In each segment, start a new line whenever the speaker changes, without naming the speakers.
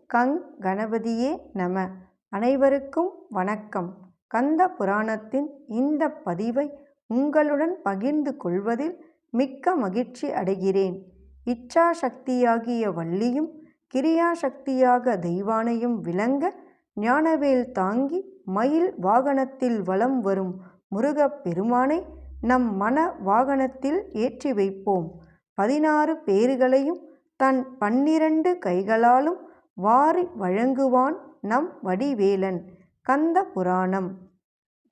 கங் கணபதியே நம. அனைவருக்கும் வணக்கம். கந்த புராணத்தின் இந்த பதிவை உங்களுடன் பகிர்ந்து கொள்வதில் மிக்க மகிழ்ச்சி அடைகிறேன். இச்சாசக்தியாகிய வள்ளியும் கிரியாசக்தியாக தெய்வானையும் விளங்க ஞானவேல் தாங்கி மயில் வாகனத்தில் வலம் வரும் முருகப் பெருமானை நம் மன வாகனத்தில் ஏற்றி வைப்போம். 16 பேறுகளையும் தன் 12 கைகளாலும் வாரி வழங்குவான் நம் வடிவேலன். கந்த புராணம்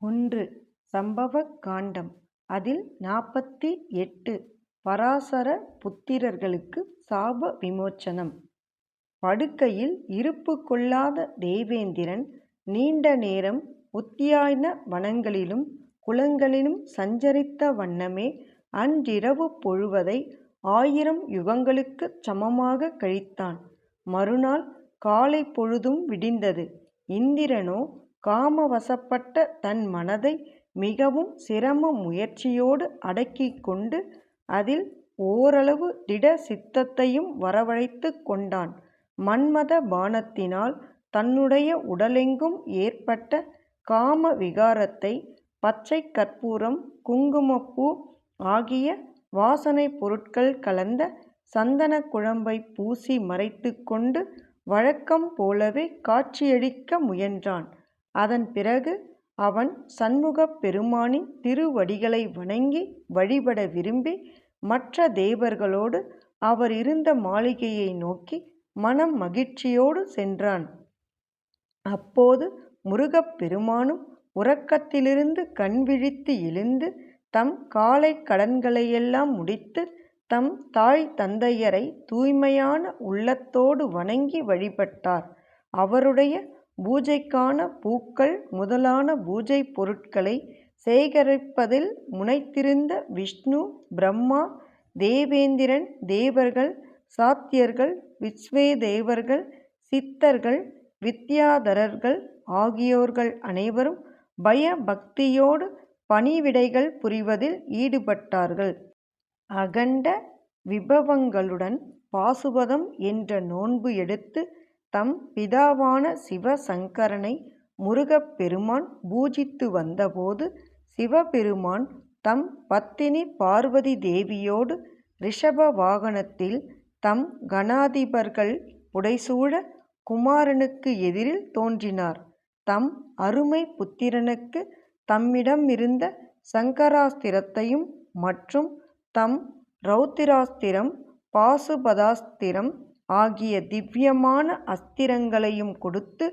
1. சம்பவ காண்டம். அதில் 48 பராசர புத்திரர்களுக்கு சாப விமோச்சனம். படுக்கையில் இருப்பு கொள்ளாத தேவேந்திரன் நீண்ட நேரம் உத்தியாயன வனங்களிலும் குளங்களிலும் சஞ்சரித்த வண்ணமே அன்றிரவு பொழுவதை 1000 யுகங்களுக்குச் சமமாக கழித்தான். மறுநாள் காலை பொழுதும் விடிந்தது. இந்திரனோ காமவசப்பட்ட தன் மனதை மிகவும் சிரம முயற்சியோடு அடக்கிக் கொண்டு அதில் ஓரளவு திட சித்தத்தையும் வரவழைத்து கொண்டான். மன்மத பானத்தினால் தன்னுடைய உடலெங்கும் ஏற்பட்ட காம விகாரத்தை பச்சை கற்பூரம், குங்குமப்பூ ஆகிய வாசனை பொருட்கள் கலந்த சந்தன குழம்பை பூசி மறைத்து கொண்டு வழக்கம் போலவே காட்சியளிக்க முயன்றான். அதன் பிறகு அவன் சண்முகப் பெருமானின் திருவடிகளை வணங்கி வழிபட விரும்பி மற்ற தேவர்களோடு அவர் இருந்த மாளிகையை நோக்கி மனம் மகிழ்ச்சியோடு சென்றான். அப்போது முருகப் பெருமானும் உறக்கத்திலிருந்து கண்விழித்து எழுந்து தம் காலை கடன்களையெல்லாம் முடித்து தம் தாய் தந்தையரை தூய்மையான உள்ளத்தோடு வணங்கி வழிபட்டார். அவருடைய பூஜைக்கான பூக்கள் முதலான பூஜை பொருட்களை சேகரிப்பதில் முனைத்திருந்த விஷ்ணு, பிரம்மா, தேவேந்திரன், தேவர்கள், சாத்தியர்கள், விஸ்வேதேவர்கள், சித்தர்கள், வித்யாதரர்கள் ஆகியோர்கள் அனைவரும் பய பக்தியோடு பணிவிடைகள் புரிவதில் ஈடுபட்டார்கள். அகண்ட விபவங்களுடன் பாசுபதம் என்ற நோன்பு எடுத்து தம் பிதாவான சிவசங்கரனை முருகப் பெருமான் பூஜித்து வந்தபோது சிவபெருமான் தம் பத்தினி பார்வதி தேவியோடு ரிஷப வாகனத்தில் தம் கணாதிபர்கள் புடைசூழ குமாரனுக்கு எதிரில் தோன்றினார். தம் அருமை புத்திரனுக்கு தம்மிடமிருந்த சங்கராஸ்திரத்தையும் மற்றும் தம் ரௌத்திராஸ்திரம், பாசுபதாஸ்திரம் ஆகிய திவ்யமான அஸ்திரங்களையும் கொடுத்து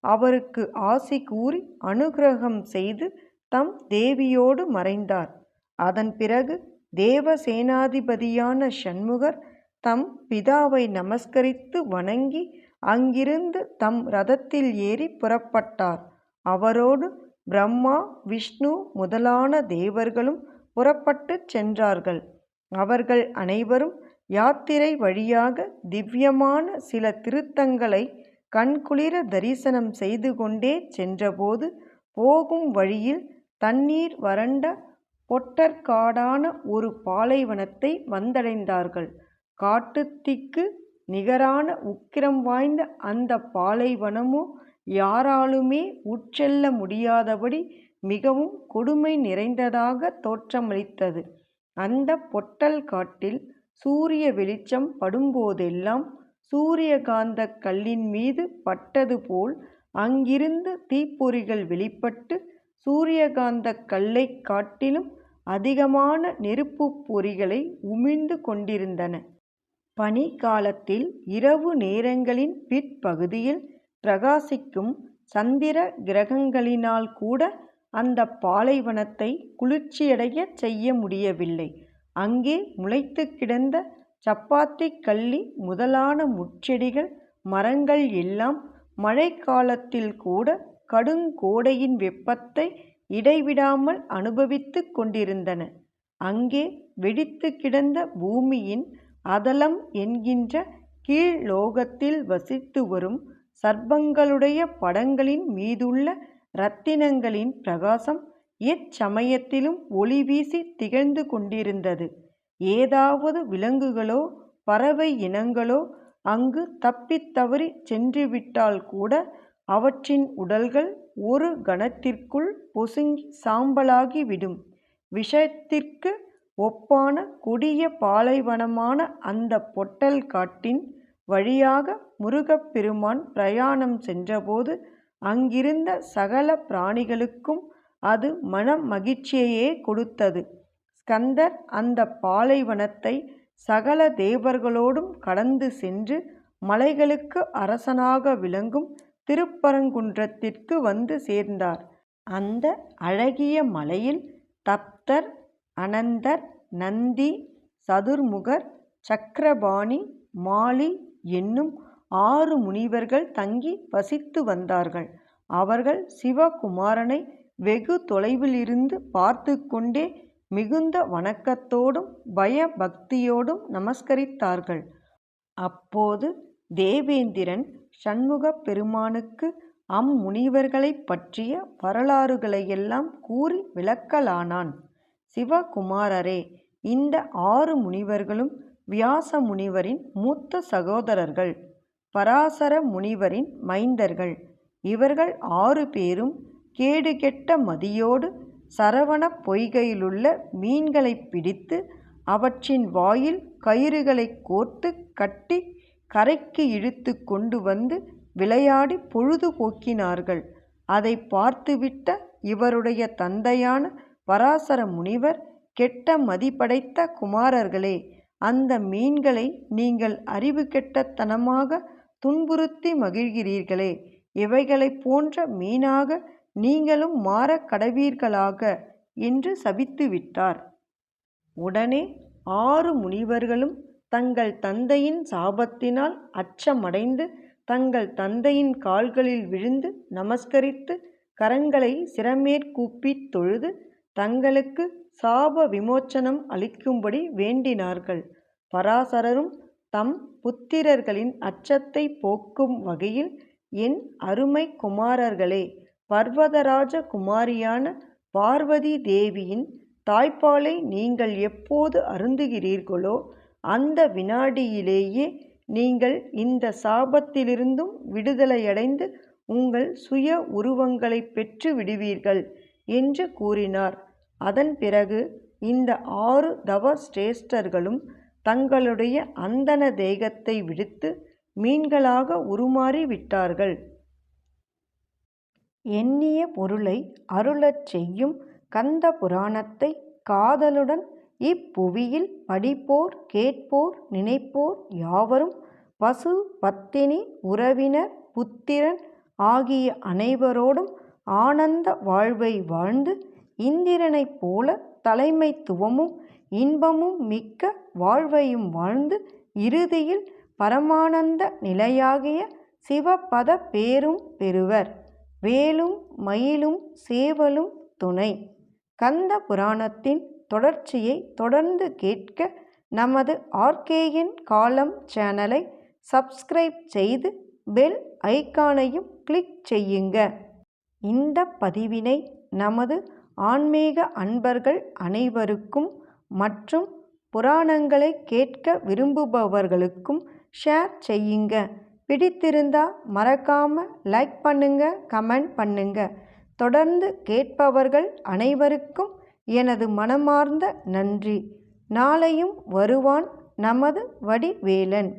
அவருக்கு ஆசி கூறி அனுக்கிரகம் செய்து தம் தேவியோடு மறைந்தார். அதன் பிறகு தேவசேனாதிபதியான சண்முகர் தம் பிதாவை நமஸ்கரித்து வணங்கி அங்கிருந்து தம் ரதத்தில் ஏறி புறப்பட்டார். அவரோடு பிரம்மா, விஷ்ணு முதலான தேவர்களும் புறப்பட்டுச் சென்றார்கள். அவர்கள் அனைவரும் யாத்திரை வழியாக திவ்யமான சில திருத்தங்களை கண்குளிர தரிசனம் செய்து கொண்டே சென்றபோது போகும் வழியில் தண்ணீர் வறண்ட பொட்டற்காடான ஒரு பாலைவனத்தை வந்தடைந்தார்கள். காட்டுத்தீக்கு நிகரான உக்கிரம் வாய்ந்த அந்த பாலைவனமோ யாராலுமே உட்செல்ல முடியாதபடி மிகவும் கொடுமை நிறைந்ததாக தோற்றமளித்தது. அந்த பொட்டல் காட்டில் சூரிய வெளிச்சம் படும்போதெல்லாம் சூரியகாந்த கல்லின் மீது பட்டது போல் அங்கிருந்து தீப்பொறிகள் வெளிப்பட்டு சூரியகாந்த கல்லை காட்டிலும் அதிகமான நெருப்பு பொறிகளை உமிழ்ந்து கொண்டிருந்தன. பனி காலத்தில் இரவு நேரங்களின் பிற்பகுதியில் பிரகாசிக்கும் சந்திர கிரகங்களினால் கூட அந்த பாலைவனத்தை குளிர்ச்சியடைய செய்ய முடியவில்லை. அங்கே முளைத்து கிடந்த சப்பாத்தி கள்ளி முதலான முட்செடிகள், மரங்கள் எல்லாம் மழை காலத்தில் கூட கடுங்கோடையின் வெப்பத்தை இடைவிடாமல் அனுபவித்து கொண்டிருந்தன. அங்கே வெடித்து கிடந்த பூமியின் அதலம் என்கின்ற கீழ் லோகத்தில் வசித்து வரும் சர்ப்பங்களுடைய படங்களின் மீதுள்ள இரத்தினங்களின் பிரகாசம் எச்சமயத்திலும் ஒளி வீசி திகழ்ந்து கொண்டிருந்தது. ஏதாவது விலங்குகளோ பறவை இனங்களோ அங்கு தப்பித் தவறி சென்றுவிட்டால் கூட அவற்றின் உடல்கள் ஒரு கணத்திற்குள் பொசுங்கி சாம்பலாகிவிடும். விஷத்திற்கு ஒப்பான கொடிய பாலைவனமான அந்த பொட்டல் காட்டின் வழியாக முருகப்பெருமான் பிரயாணம் சென்றபோது அங்கிருந்த சகல பிராணிகளுக்கும் அது மன மகிழ்ச்சியையே கொடுத்தது. ஸ்கந்தர் அந்த பாலைவனத்தை சகல தேவர்களோடும் கடந்து சென்று மலைகளுக்கு அரசனாக விளங்கும் திருப்பரங்குன்றத்திற்கு வந்து சேர்ந்தார். அந்த அழகிய மலையில் தப்தர், அனந்தர், நந்தி, சதுர்முகர், சக்கரபாணி, மாலி என்னும் 6 முனிவர்கள் தங்கி வசித்து வந்தார்கள். அவர்கள் சிவகுமாரனை வெகு தொலைவிலிருந்து பார்த்து கொண்டே மிகுந்த வணக்கத்தோடும் பயபக்தியோடும் நமஸ்கரித்தார்கள். அப்போது தேவேந்திரன் சண்முகப் பெருமானுக்கு அம்முனிவர்களைப் பற்றிய வரலாறுகளையெல்லாம் கூறி விளக்கலானான். சிவகுமாரரே, இந்த 6 முனிவர்களும் வியாச முனிவரின் மூத்த சகோதரர்கள், பராசர முனிவரின் மைந்தர்கள். இவர்கள் 6 பேரும் கேடுகெட்ட மதியோடு சரவணப் பொய்கையிலுள்ள மீன்களைப் பிடித்து அவற்றின் வாயில் கயிறுகளைக் கோர்த்து கட்டி கரைக்கு இழுத்து கொண்டு வந்து விளையாடி பொழுது போக்கினார்கள். அதை பார்த்துவிட்ட இவருடைய தந்தையான பராசர முனிவர், கெட்ட மதிபடைத்த குமாரர்களே, அந்த மீன்களை நீங்கள் அறிவு கெட்டத்தனமாக துன்புறுத்தி மகிழ்கிறீர்களே, இவைகளைப் போன்ற மீனாக நீங்களும் மாறக் கடவீர்களாக என்று சபித்துவிட்டார். உடனே 6 முனிவர்களும் தங்கள் தந்தையின் சாபத்தினால் அச்சமடைந்து தங்கள் தந்தையின் கால்களில் விழுந்து நமஸ்கரித்து கரங்களை சிரமேற்கூப்பித் தொழுது தங்களுக்கு சாப விமோச்சனம் அளிக்கும்படி வேண்டினார்கள். பராசரரும் தம் புத்திரர்களின் அச்சத்தை போக்கும் வகையில், என் அருமை குமாரர்களே, பர்வதராஜ குமாரியான பார்வதி தேவியின் தாய்ப்பாலை நீங்கள் எப்போது அருந்துகிறீர்களோ அந்த வினாடியிலேயே நீங்கள் இந்த சாபத்திலிருந்தும் விடுதலையடைந்து உங்கள் சுய உருவங்களை பெற்று விடுவீர்கள் என்று கூறினார். அதன் பிறகு இந்த 6 தவ சிரேஷ்டர்களும் தங்களுடைய அந்தண தேகத்தை விடுத்து மீன்களாக உருமாறி விட்டார்கள். எண்ணிய பொருளை அருளச் செய்யும் கந்த புராணத்தை காதலுடன் இப்புவியில் படிப்போர், கேட்போர், நினைப்போர் யாவரும் பசு, பத்தினி, உறவினர், புத்திரன் ஆகிய அனைவரோடும் ஆனந்த வாழ்வை வாழ்ந்து இந்திரனைப் போல தலைமைத்துவமும் இன்பமும் மிக்க வாழ்வையும் வாழ்ந்து இறுதியில் பரமானந்த நிலையாகிய சிவபத பேரும் பெறுவர். வேலும் மயிலும் சேவலும் துணை. கந்த புராணத்தின் தொடர்ச்சியை தொடர்ந்து கேட்க நமது ஆர்கேஎன் காலம் சேனலை சப்ஸ்கிரைப் செய்து பெல் ஐகானையும் கிளிக் செய்யுங்க. இந்த பதிவினை நமது ஆன்மீக அன்பர்கள் அனைவருக்கும் மற்றும் புராணங்களை கேட்க விரும்புபவர்களுக்கும் ஷேர் செய்யுங்க. பிடித்திருந்தா மறக்காம லைக் பண்ணுங்க, கமெண்ட் பண்ணுங்க. தொடர்ந்து கேட்பவர்கள் அனைவருக்கும் எனது மனமார்ந்த நன்றி. நாளையும் வருவான் நமது வடிவேலன்.